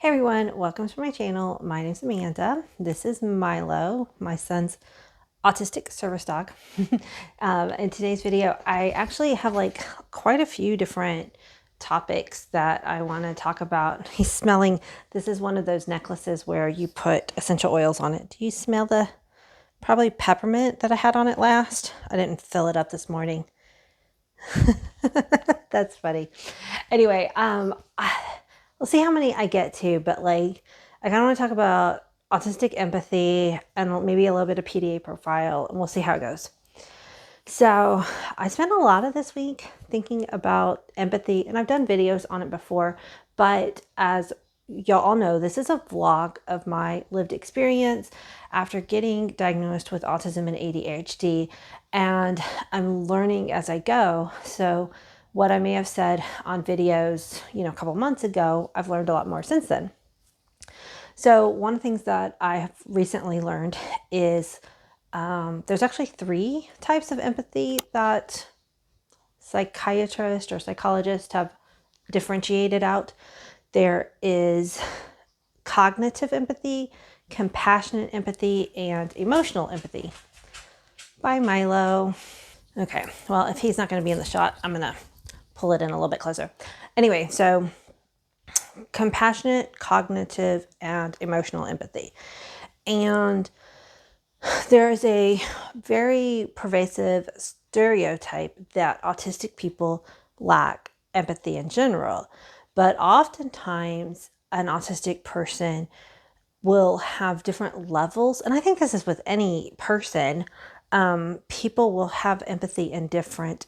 Hey everyone, welcome to my channel. My name's Amanda. This is Milo, my son's autistic service dog. In today's video, I actually have like quite a few different topics that I want to talk about. He's smelling, this is one of those necklaces where you put essential oils on it. Do you smell the probably peppermint that I had on it last? I didn't fill it up this morning. That's funny. Anyway, we'll see how many I get to, but like, I kind of want to talk about autistic empathy and maybe a little bit of PDA profile, and we'll see how it goes. So I spent a lot of this week thinking about empathy, and I've done videos on it before, but as y'all all know, this is a vlog of my lived experience after getting diagnosed with autism and ADHD, and I'm learning as I go. So what I may have said on videos, a couple months ago, I've learned a lot more since then. So one of the things that I have recently learned is there's actually 3 types of empathy that psychiatrists or psychologists have differentiated out. There is cognitive empathy, compassionate empathy, and emotional empathy. Bye, Milo. Okay, well, if he's not going to be in the shot, I'm going to pull it in a little bit closer. Anyway, so compassionate, cognitive, and emotional empathy. And there is a very pervasive stereotype that autistic people lack empathy in general, but oftentimes an autistic person will have different levels. And I think this is with any person. People will have empathy in different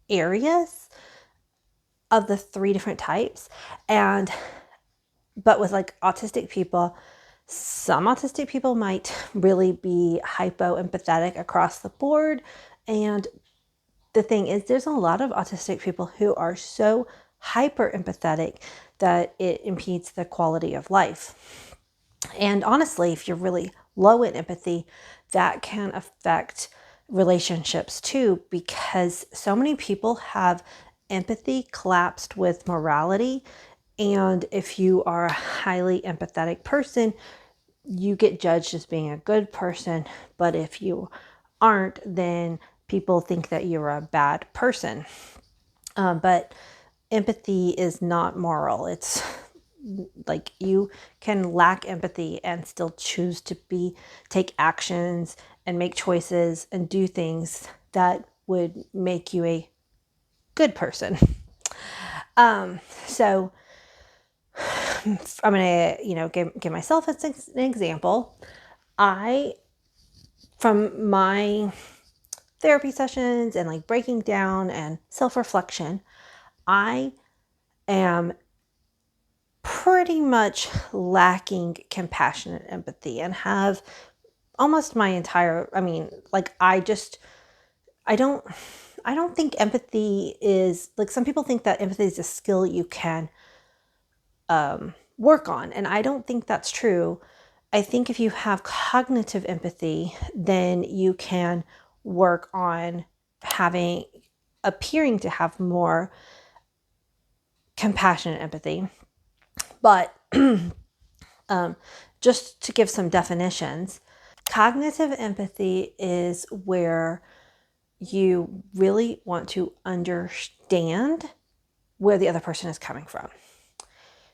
areas of the 3 different types. But with like autistic people, some autistic people might really be hypo-empathetic across the board. And the thing is, there's a lot of autistic people who are so hyper-empathetic that it impedes the quality of life. And honestly, if you're really low in empathy, that can affect relationships too, because so many people have empathy collapsed with morality. And if you are a highly empathetic person, you get judged as being a good person. But if you aren't, then people think that you're a bad person. But empathy is not moral. It's like you can lack empathy and still choose to take actions and make choices and do things that would make you a good person. So I'm gonna, give myself as an example. From my therapy sessions and like breaking down and self-reflection, I am pretty much lacking compassionate empathy and have almost my entire, I don't think empathy is, like, some people think that empathy is a skill you can work on. And I don't think that's true. I think if you have cognitive empathy, then you can work on appearing to have more compassionate empathy. But just to give some definitions, cognitive empathy is where you really want to understand where the other person is coming from.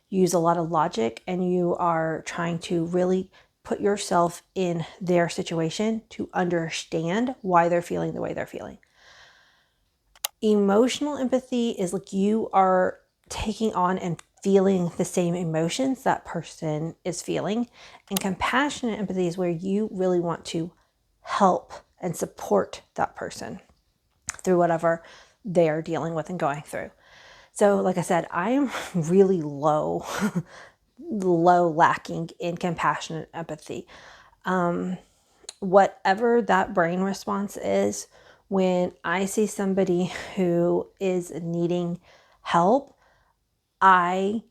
You use a lot of logic and you are trying to really put yourself in their situation to understand why they're feeling the way they're feeling. Emotional empathy is like you are taking on and feeling the same emotions that person is feeling. And compassionate empathy is where you really want to help and support that person through whatever they are dealing with and going through. So like I said, I am really low lacking in compassionate empathy. Whatever that brain response is, when I see somebody who is needing help, I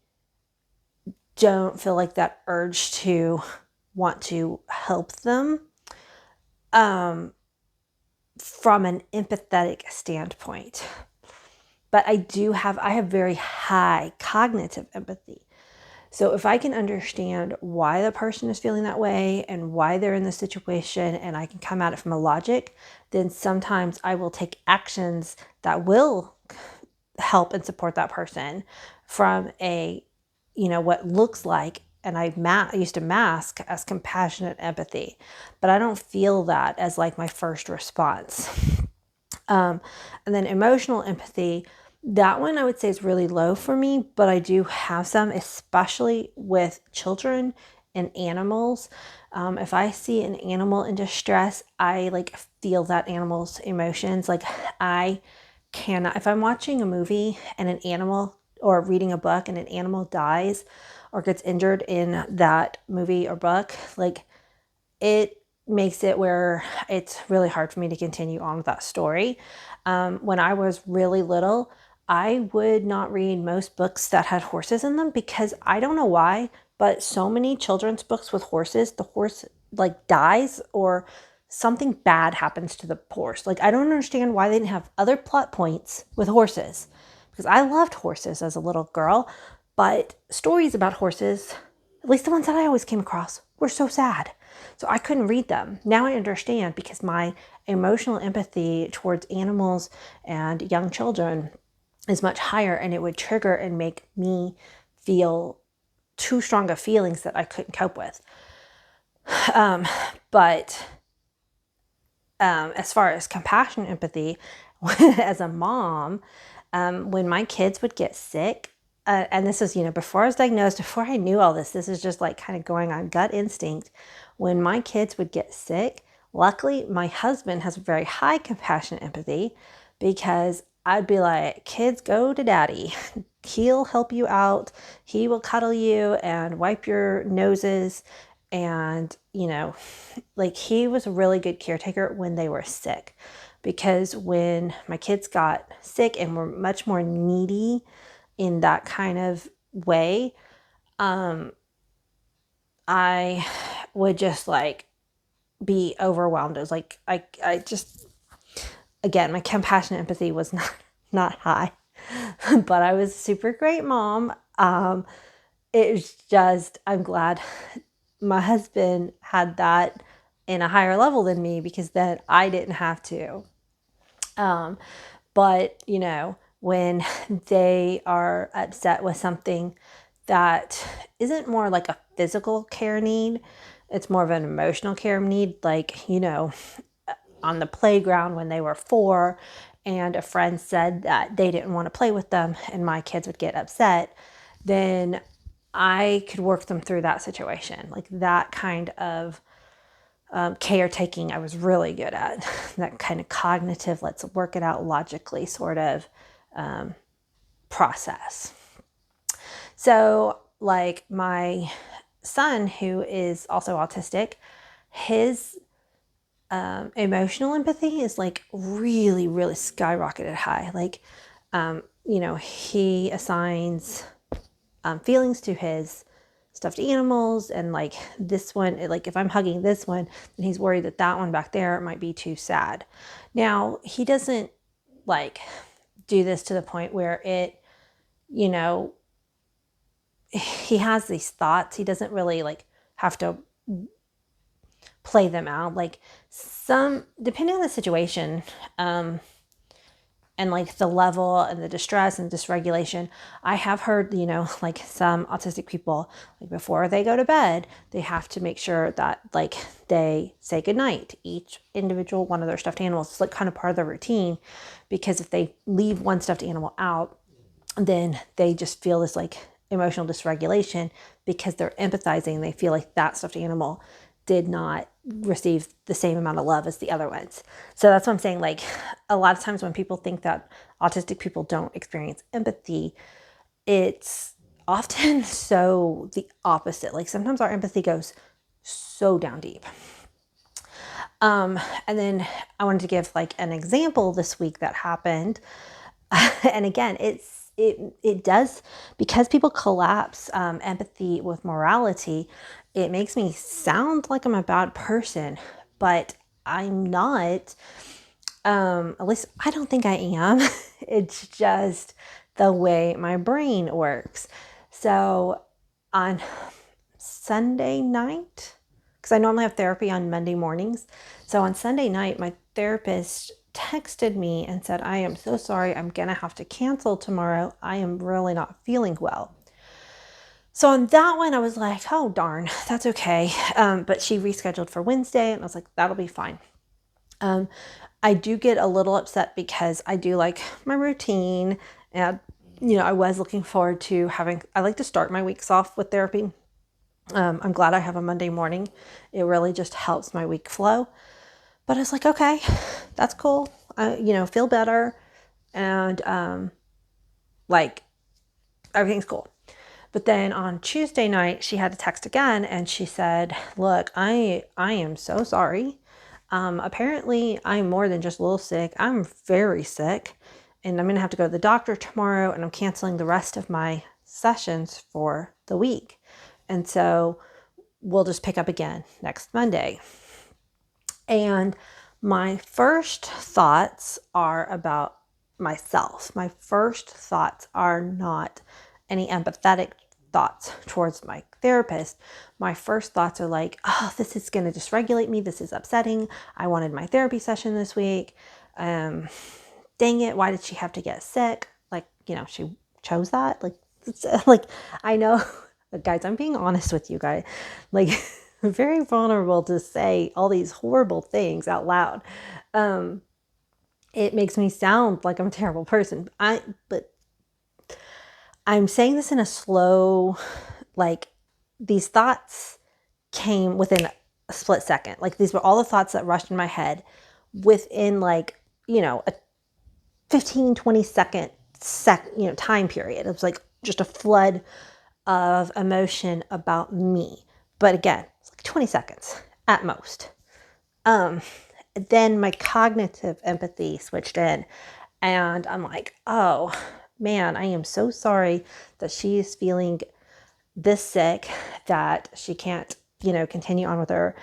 don't feel like that urge to want to help them from an empathetic standpoint. But I have very high cognitive empathy. So if I can understand why the person is feeling that way and why they're in the situation, and I can come at it from a logic, then sometimes I will take actions that will help and support that person from a, what looks like, and I used to mask as compassionate empathy, but I don't feel that as like my first response. And then emotional empathy, that one I would say is really low for me, but I do have some, especially with children and animals. If I see an animal in distress, I like feel that animal's emotions. Like I cannot, if I'm watching a movie and an animal, or reading a book and an animal dies or gets injured in that movie or book, like it makes it where it's really hard for me to continue on with that story. When I was really little, I would not read most books that had horses in them because I don't know why, but so many children's books with horses, the horse like dies or something bad happens to the horse. Like I don't understand why they didn't have other plot points with horses, because I loved horses as a little girl, but stories about horses, at least the ones that I always came across, were so sad. So I couldn't read them. Now I understand, because my emotional empathy towards animals and young children is much higher, and it would trigger and make me feel too strong of feelings that I couldn't cope with. But as far as compassion empathy, as a mom, when my kids would get sick, and this is, before I was diagnosed, before I knew all this is just like kind of going on gut instinct. When my kids would get sick, luckily my husband has very high compassion empathy, because I'd be like, kids, go to daddy. He'll help you out. He will cuddle you and wipe your noses. And, like he was a really good caretaker when they were sick, because when my kids got sick and were much more needy in that kind of way, I would just like be overwhelmed. It was like, I just, again, my compassion empathy was not high, but I was a super great mom. It was just, I'm glad my husband had that in a higher level than me, because then I didn't have to. But, when they are upset with something that isn't more like a physical care need, it's more of an emotional care need, like, on the playground when they were 4 and a friend said that they didn't want to play with them and my kids would get upset, then I could work them through that situation. Like that kind of caretaking I was really good at. That kind of cognitive, let's work it out logically sort of process. So like my son, who is also autistic, his emotional empathy is like really, really skyrocketed high. Like, he assigns feelings to his stuffed animals, and like this one, like if I'm hugging this one, then he's worried that that one back there might be too sad. Now he doesn't like do this to the point where it, he has these thoughts. He doesn't really like have to play them out. Like some, depending on the situation, and like the level and the distress and dysregulation, I have heard, like some autistic people, like before they go to bed, they have to make sure that like they say goodnight to each individual one of their stuffed animals. It's like kind of part of their routine, because if they leave one stuffed animal out, then they just feel this like emotional dysregulation, because they're empathizing. They feel like that stuffed animal did not receive the same amount of love as the other ones. So that's what I'm saying. Like a lot of times when people think that autistic people don't experience empathy, it's often so the opposite. Like sometimes our empathy goes so down deep. And then I wanted to give like an example this week that happened. And again, it does, because people collapse empathy with morality, it makes me sound like I'm a bad person, but I'm not. At least I don't think I am. It's just the way my brain works. So on Sunday night, because I normally have therapy on Monday mornings. So on Sunday night, my therapist texted me and said, I am so sorry, I'm going to have to cancel tomorrow. I am really not feeling well. So on that one, I was like, oh, darn, that's okay. But she rescheduled for Wednesday, and I was like, that'll be fine. I do get a little upset because I do like my routine, and, I was looking forward to I like to start my weeks off with therapy. I'm glad I have a Monday morning. It really just helps my week flow. But I was like, okay, that's cool. Feel better. And like everything's cool. But then on Tuesday night, she had to text again, and she said, look, I am so sorry. Apparently I'm more than just a little sick. I'm very sick, and I'm going to have to go to the doctor tomorrow, and I'm canceling the rest of my sessions for the week. And so we'll just pick up again next Monday. And my first thoughts are about myself. My first thoughts are not any empathetic thoughts towards my therapist. My first thoughts are like, oh, this is going to dysregulate me. This is upsetting. I wanted my therapy session this week. Dang it. Why did she have to get sick? Like, she chose that. Like, I know, guys, I'm being honest with you guys. Like, very vulnerable to say all these horrible things out loud. It makes me sound like I'm a terrible person. But I'm saying this in a slow, like, these thoughts came within a split second. Like, these were all the thoughts that rushed in my head within, like, a 15, 20 second time period. It was like just a flood of emotion about me. But again, it's like 20 seconds at most. Then my cognitive empathy switched in, and I'm like, oh man, I am so sorry that she is feeling this sick, that she can't, continue on with her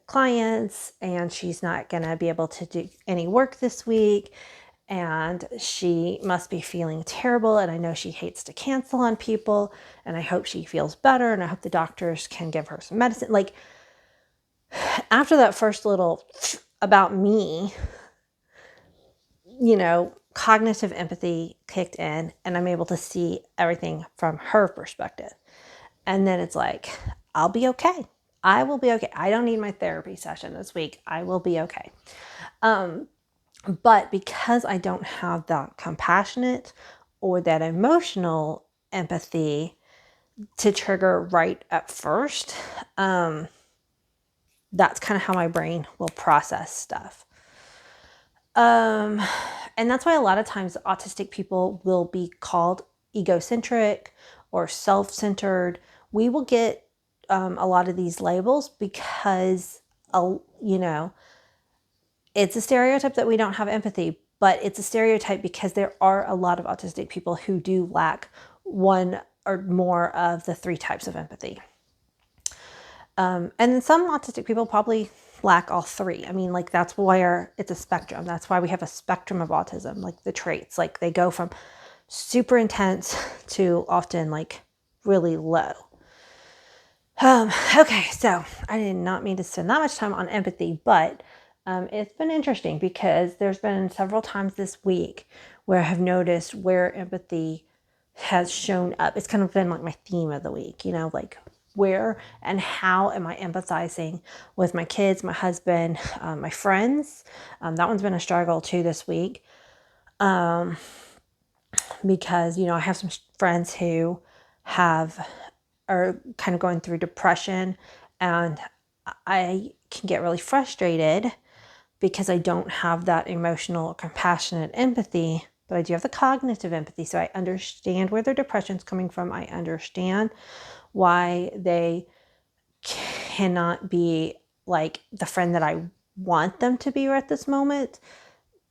clients, and she's not going to be able to do any work this week. And she must be feeling terrible. And I know she hates to cancel on people. And I hope she feels better. And I hope the doctors can give her some medicine. Like, after that first little about me, cognitive empathy kicked in, and I'm able to see everything from her perspective. And then it's like, I'll be okay. I will be okay. I don't need my therapy session this week. I will be okay. But because I don't have that compassionate or that emotional empathy to trigger right at first, that's kind of how my brain will process stuff. And that's why a lot of times autistic people will be called egocentric or self-centered. We will get a lot of these labels because, it's a stereotype that we don't have empathy, but it's a stereotype because there are a lot of autistic people who do lack one or more of the three types of empathy. And some autistic people probably lack all three. I mean, like, that's why it's a spectrum. That's why we have a spectrum of autism, like the traits. Like, they go from super intense to often like really low. Okay, so I did not mean to spend that much time on empathy, but it's been interesting because there's been several times this week where I have noticed where empathy has shown up. It's kind of been like my theme of the week, like, where and how am I empathizing with my kids, my husband, my friends. That one's been a struggle too this week, because, I have some friends who are kind of going through depression, and I can get really frustrated because I don't have that emotional, compassionate empathy, but I do have the cognitive empathy. So I understand where their depression's coming from. I understand why they cannot be like the friend that I want them to be at this moment,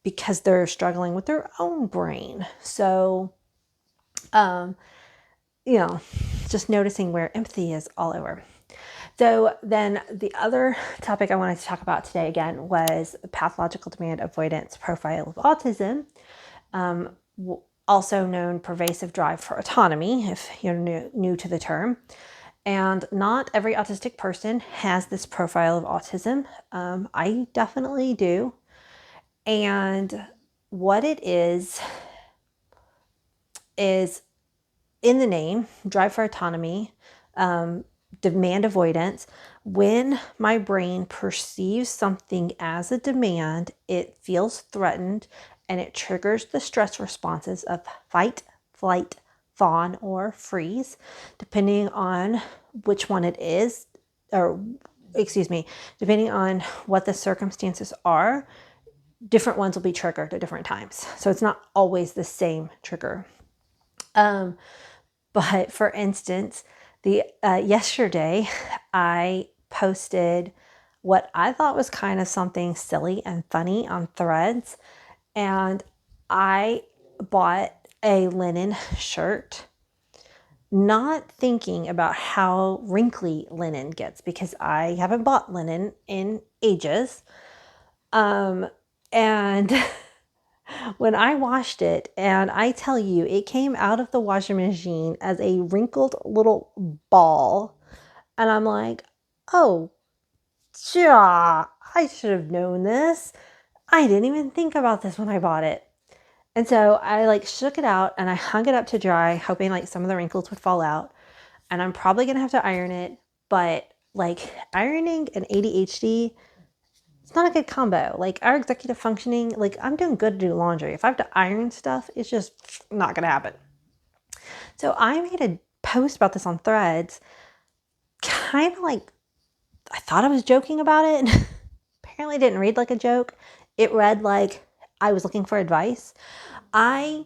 because they're struggling with their own brain. So, just noticing where empathy is all over. So then the other topic I wanted to talk about today again was pathological demand avoidance profile of autism, also known pervasive drive for autonomy, if you're new to the term. And not every autistic person has this profile of autism. I definitely do. And what it is in the name, drive for autonomy, demand avoidance. When my brain perceives something as a demand, it feels threatened and it triggers the stress responses of fight, flight, fawn, or freeze, depending on which one it is, or excuse me, depending on what the circumstances are, different ones will be triggered at different times. So it's not always the same trigger. But for instance, yesterday I posted what I thought was kind of something silly and funny on Threads, and I bought a linen shirt, not thinking about how wrinkly linen gets because I haven't bought linen in ages. And when I washed it, and I tell you, it came out of the washing machine as a wrinkled little ball. And I'm like, oh, yeah, I should have known this. I didn't even think about this when I bought it. And so I like shook it out and I hung it up to dry, hoping like some of the wrinkles would fall out. And I'm probably going to have to iron it. But like ironing and ADHD, it's not a good combo. Like our executive functioning, like I'm doing good to do laundry. If I have to iron stuff, it's just not going to happen. So I made a post about this on Threads, kind of like I thought I was joking about it. Apparently didn't read like a joke. It read like I was looking for advice. I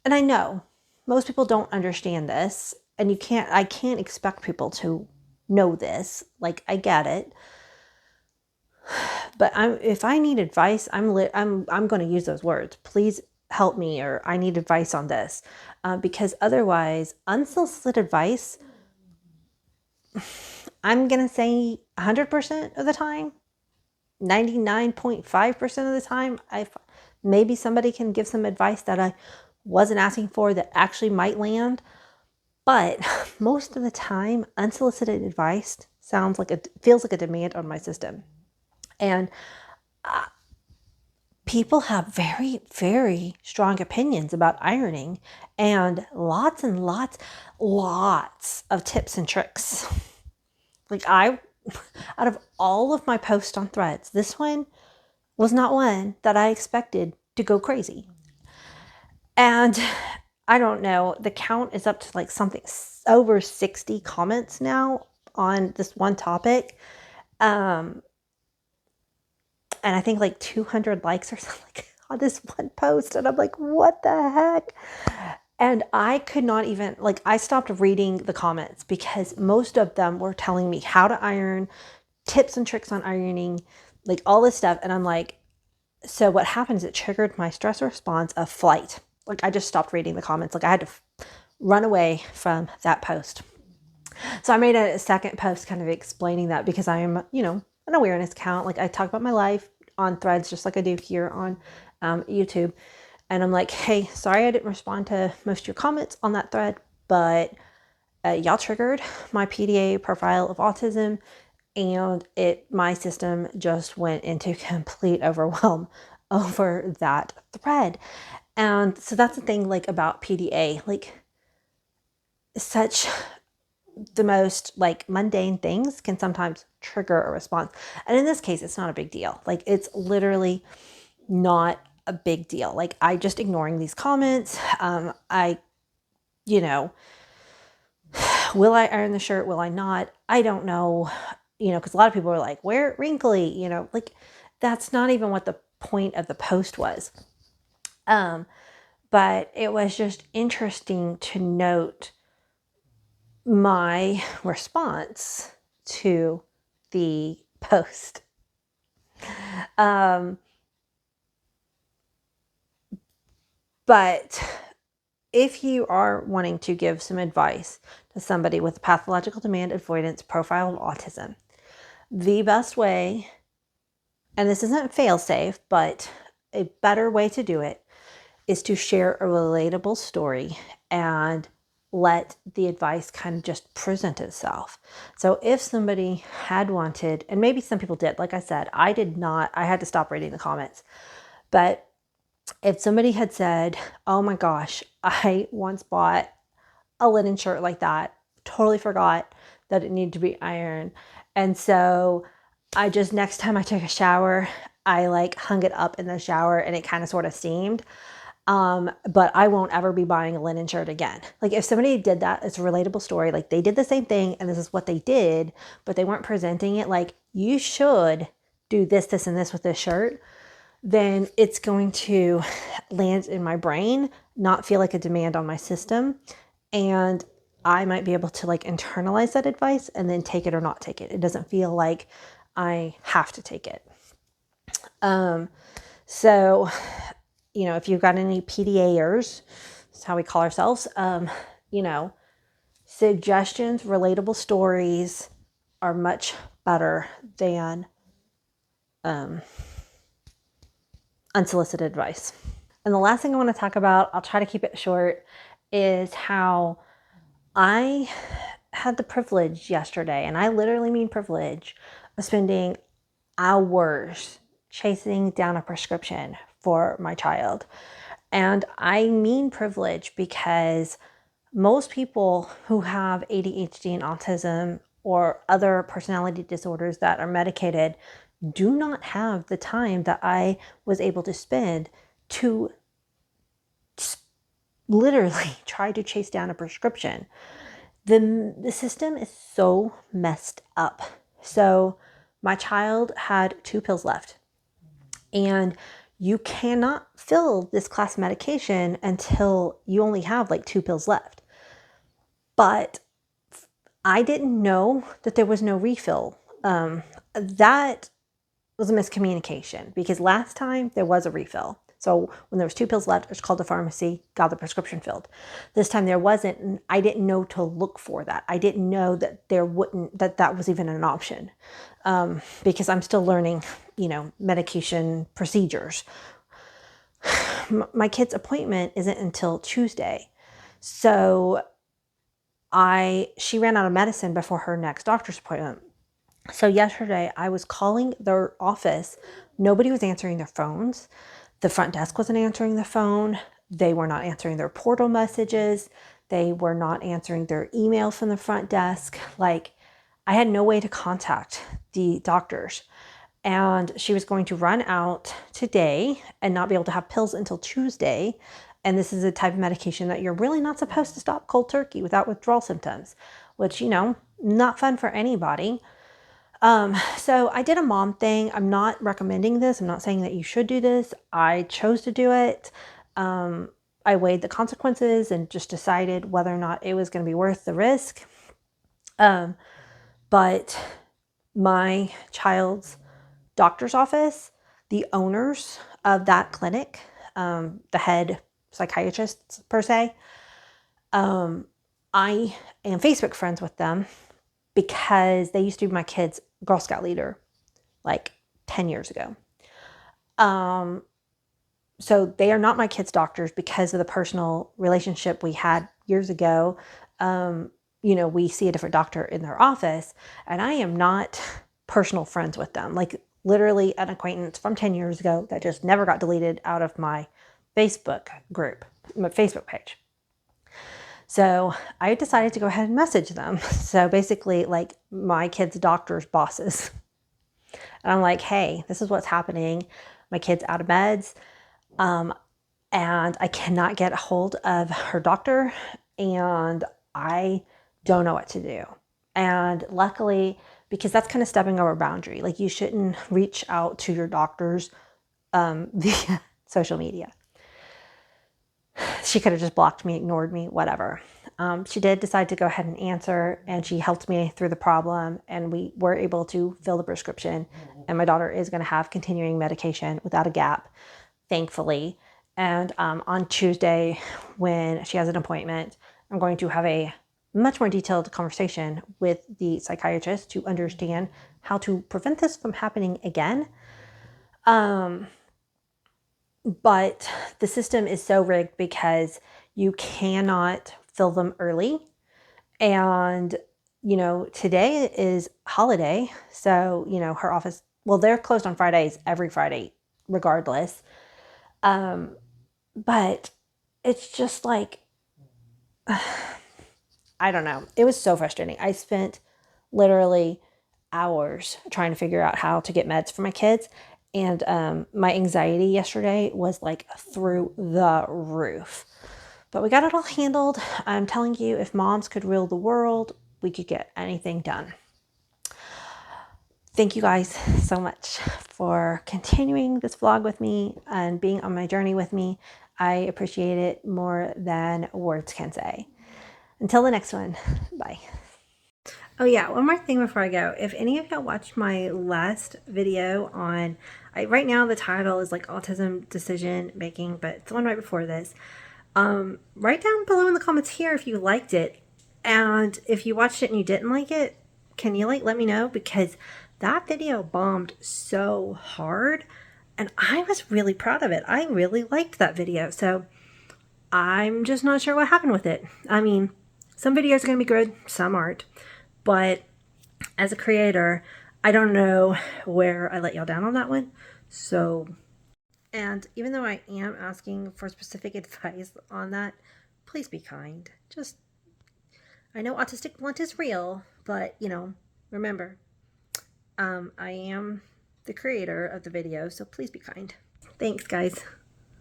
know most people don't understand this, and I can't expect people to know this. Like I get it. But if I need advice, I'm going to use those words. Please help me, or I need advice on this, because otherwise, unsolicited advice, I'm going to say 100% of the time, 99.5% of the time, maybe somebody can give some advice that I wasn't asking for that actually might land. But most of the time, unsolicited advice feels like a demand on my system. And people have very, very strong opinions about ironing and lots of tips and tricks. Like out of all of my posts on Threads, this one was not one that I expected to go crazy. And I don't know, the count is up to like something over 60 comments now on this one topic. And I think like 200 likes or something on this one post. And I'm like, what the heck? And I could not even, like, I stopped reading the comments because most of them were telling me how to iron, tips and tricks on ironing, like all this stuff. And I'm like, so what happened is it triggered my stress response of flight. Like I just stopped reading the comments. Like I had to run away from that post. So I made a second post kind of explaining that because I'm, an awareness account. Like I talk about my life on Threads, just like I do here on YouTube. And I'm like, hey, sorry I didn't respond to most of your comments on that thread, but y'all triggered my PDA profile of autism, and my system just went into complete overwhelm over that thread. And so that's the thing, like about PDA, like such the most like mundane things can sometimes trigger a response. And in this case, it's not a big deal. Like it's literally not a big deal. Like I just ignoring these comments. Will I iron the shirt? Will I not? I don't know. Because a lot of people are like, wear it wrinkly, like that's not even what the point of the post was. But it was just interesting to note my response to the post. But if you are wanting to give some advice to somebody with a pathological demand avoidance profile of autism, the best way, and this isn't fail-safe, but a better way to do it, is to share a relatable story and let the advice kind of just present itself. So if somebody had wanted, and maybe some people did, like I said, I did not, I had to stop reading the comments. But if somebody had said, oh my gosh, I once bought a linen shirt like that, totally forgot that it needed to be ironed. And so I just, next time I took a shower, I like hung it up in the shower and it kind of sort of steamed. But I won't ever be buying a linen shirt again. Like if somebody did that, it's a relatable story. Like they did the same thing and this is what they did, but they weren't presenting it like you should do this, this, and this with this shirt. Then it's going to land in my brain, not feel like a demand on my system. And I might be able to like internalize that advice and then take it or not take it. It doesn't feel like I have to take it. So, you know, if you've got any PDAers, that's how we call ourselves, you know, suggestions, relatable stories are much better than unsolicited advice. And the last thing I want to talk about, I'll try to keep it short, is how I had the privilege yesterday, and I literally mean privilege, of spending hours chasing down a prescription for my child. And I mean privilege because most people who have ADHD and autism or other personality disorders that are medicated do not have the time that I was able to spend to literally try to chase down a prescription. The system is so messed up. So my child had 2 pills left, and you cannot fill this class medication until you only have like 2 pills left. But I didn't know that there was no refill. That was a miscommunication because last time there was a refill. So when there was 2 pills left, I just called the pharmacy, got the prescription filled. This time there wasn't, and I didn't know to look for that. I didn't know that that was even an option, because I'm still learning, you know, medication procedures. My kid's appointment isn't until Tuesday. So she ran out of medicine before her next doctor's appointment. So yesterday I was calling their office. Nobody was answering their phones. The front desk wasn't answering the phone. They were not answering their portal messages. They were not answering their email from the front desk. Like, I had no way to contact the doctors. And she was going to run out today and not be able to have pills until Tuesday. And this is a type of medication that you're really not supposed to stop cold turkey without withdrawal symptoms, which, you know, not fun for anybody. So I did a mom thing. I'm not recommending this. I'm not saying that you should do this. I chose to do it. I weighed the consequences and just decided whether or not it was going to be worth the risk. But my child's doctor's office, the owners of that clinic, the head psychiatrists per se, I am Facebook friends with them because they used to be my kid's Girl Scout leader like 10 years ago. So they are not my kids' doctors because of the personal relationship we had years ago. You know, we see a different doctor in their office, and I am not personal friends with them. Like literally an acquaintance from 10 years ago that just never got deleted out of my Facebook group, my Facebook page. So I decided to go ahead and message them. So basically like my kids' doctor's bosses. And I'm like, hey, this is what's happening. My kid's out of meds. And I cannot get a hold of her doctor. And I don't know what to do. And luckily, because that's kind of stepping over a boundary. Like you shouldn't reach out to your doctors via social media. She could have just blocked me, ignored me, whatever. She did decide to go ahead and answer, and she helped me through the problem, and we were able to fill the prescription. And my daughter is going to have continuing medication without a gap, thankfully. And on Tuesday, when she has an appointment, I'm going to have a much more detailed conversation with the psychiatrist to understand how to prevent this from happening again. But the system is so rigged because you cannot fill them early. And, you know, today is holiday. So, you know, her office, well, they're closed on Fridays, every Friday, regardless. But it's just like, I don't know. It was so frustrating. I spent literally hours trying to figure out how to get meds for my kids. And my anxiety yesterday was like through the roof. But we got it all handled. I'm telling you, if moms could rule the world, we could get anything done. Thank you guys so much for continuing this vlog with me and being on my journey with me. I appreciate it more than words can say. Until the next one, bye. Oh yeah, one more thing before I go. If any of y'all watched my last video on, right now the title is like autism decision making, but it's the one right before this. Write down below in the comments here if you liked it. And if you watched it and you didn't like it, can you like let me know? Because that video bombed so hard and I was really proud of it. I really liked that video. So I'm just not sure what happened with it. I mean, some videos are going to be good, some aren't. But as a creator, I don't know where I let y'all down on that one. So, and even though I am asking for specific advice on that, please be kind. Just, I know autistic blunt is real, but you know, remember, I am the creator of the video, so please be kind. Thanks, guys.